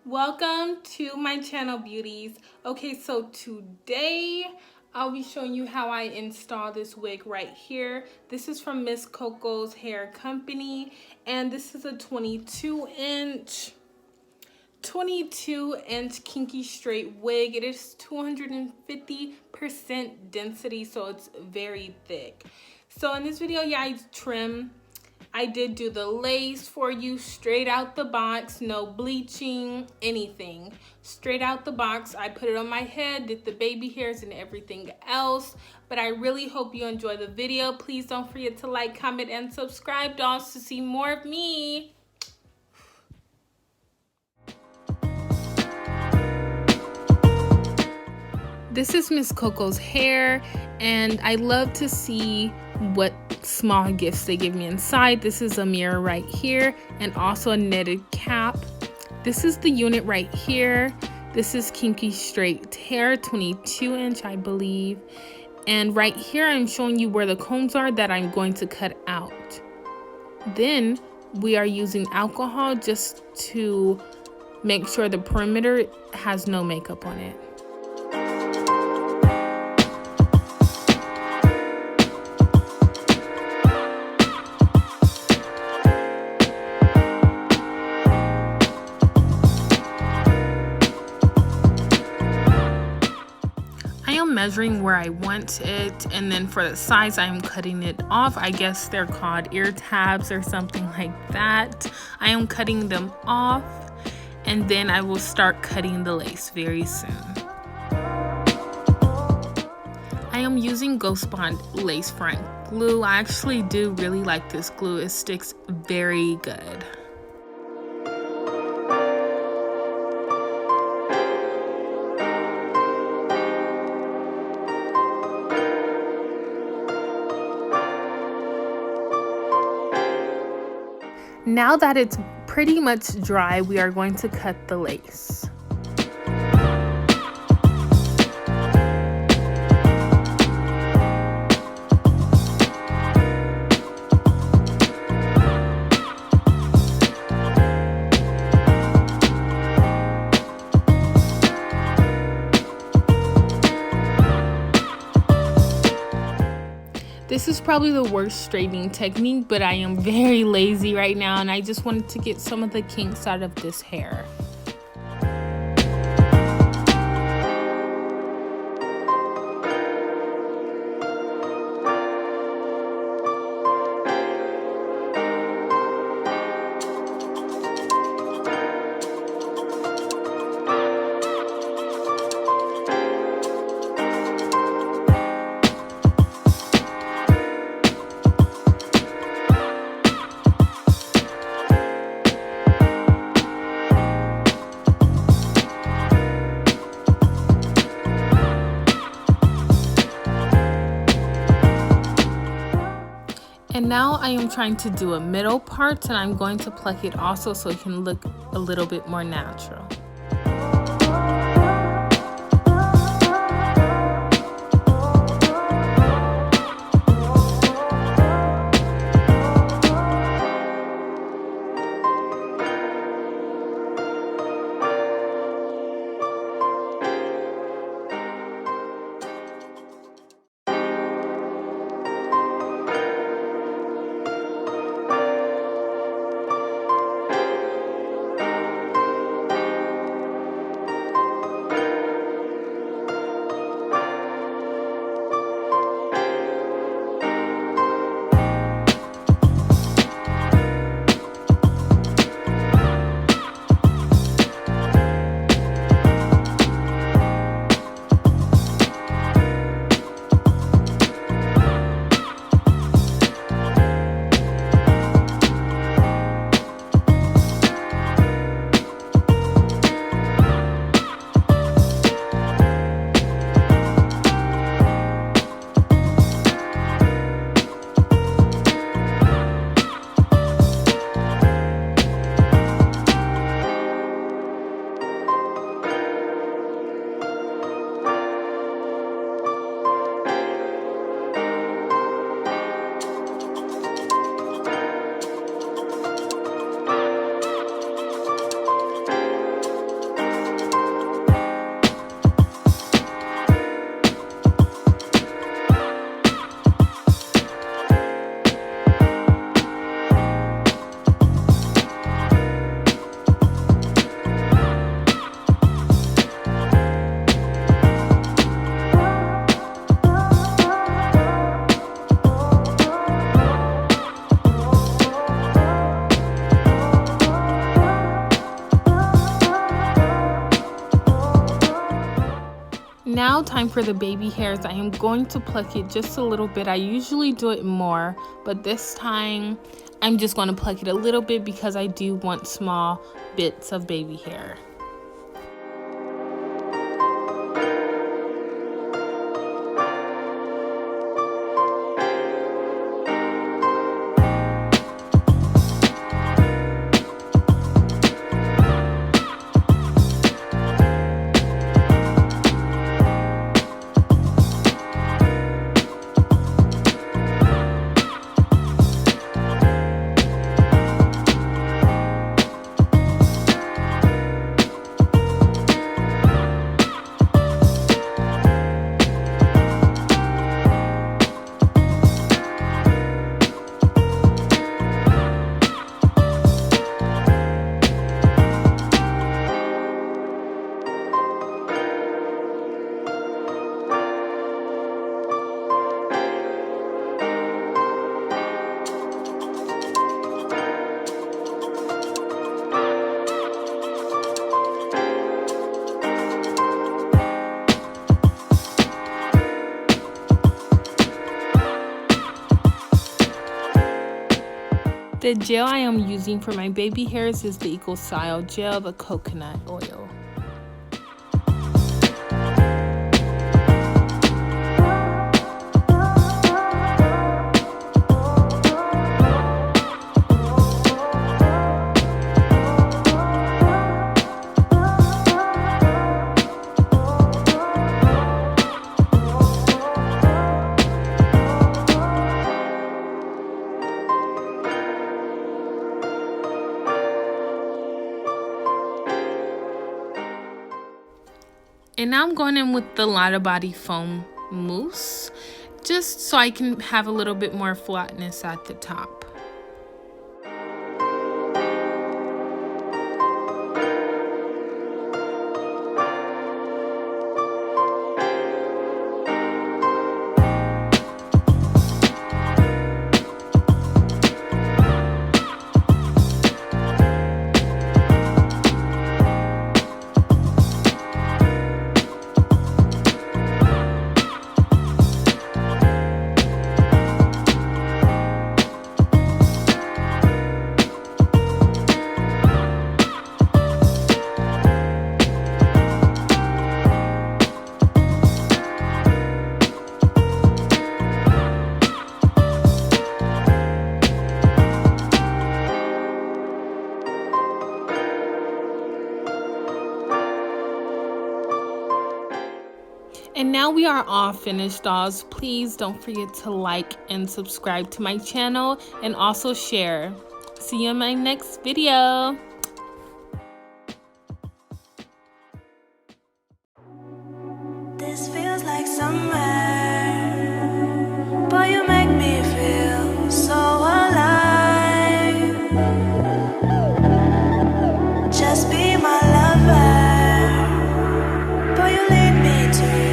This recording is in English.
Welcome to my channel, beauties. Okay, so today I'll be showing you how I install this wig right here. This is from Mscoco's hair company, and this is a 22-inch kinky straight wig. It is 250% density, so it's very thick. So in this video, I did do the lace for you straight out the box, no bleaching, anything. Straight out the box, I put it on my head, did the baby hairs and everything else. But I really hope you enjoy the video. Please don't forget to like, comment, and subscribe, dolls, to see more of me. This is Mscoco's hair, and I love to see what small gifts they give me inside. This is a mirror right here and also a knitted cap. This is the unit right here. This is Kinky straight hair, 22-inch, I believe. And right here, I'm showing you where the combs are that I'm going to cut out. Then we are using alcohol just to make sure the perimeter has no makeup on it. Measuring where I want it, and then for the size I am cutting it off. I guess they're called ear tabs or something like that. I am cutting them off, and then I will start cutting the lace very soon. I am using Ghost Bond lace front glue. I actually do really like this glue. It sticks very good. Now that it's pretty much dry, we are going to cut the lace. This is probably the worst straightening technique, but I am very lazy right now, and I just wanted to get some of the kinks out of this hair. And now I am trying to do a middle part, and I'm going to pluck it also so it can look a little bit more natural. now time for the baby hairs. I am going to pluck it just a little bit. I usually do it more, but this time I'm just going to pluck it a little bit because I do want small bits of baby hair. The gel I am using for my baby hairs is the Eco Style Gel, the coconut oil. And now I'm going in with the Lotta Body Foam Mousse, just so I can have a little bit more flatness at the top. And now we are all finished, dolls. Please don't forget to like and subscribe to my channel and also share. See you in my next video. This feels like summer, but you make me feel so alive. Just be my lover, but you lead me to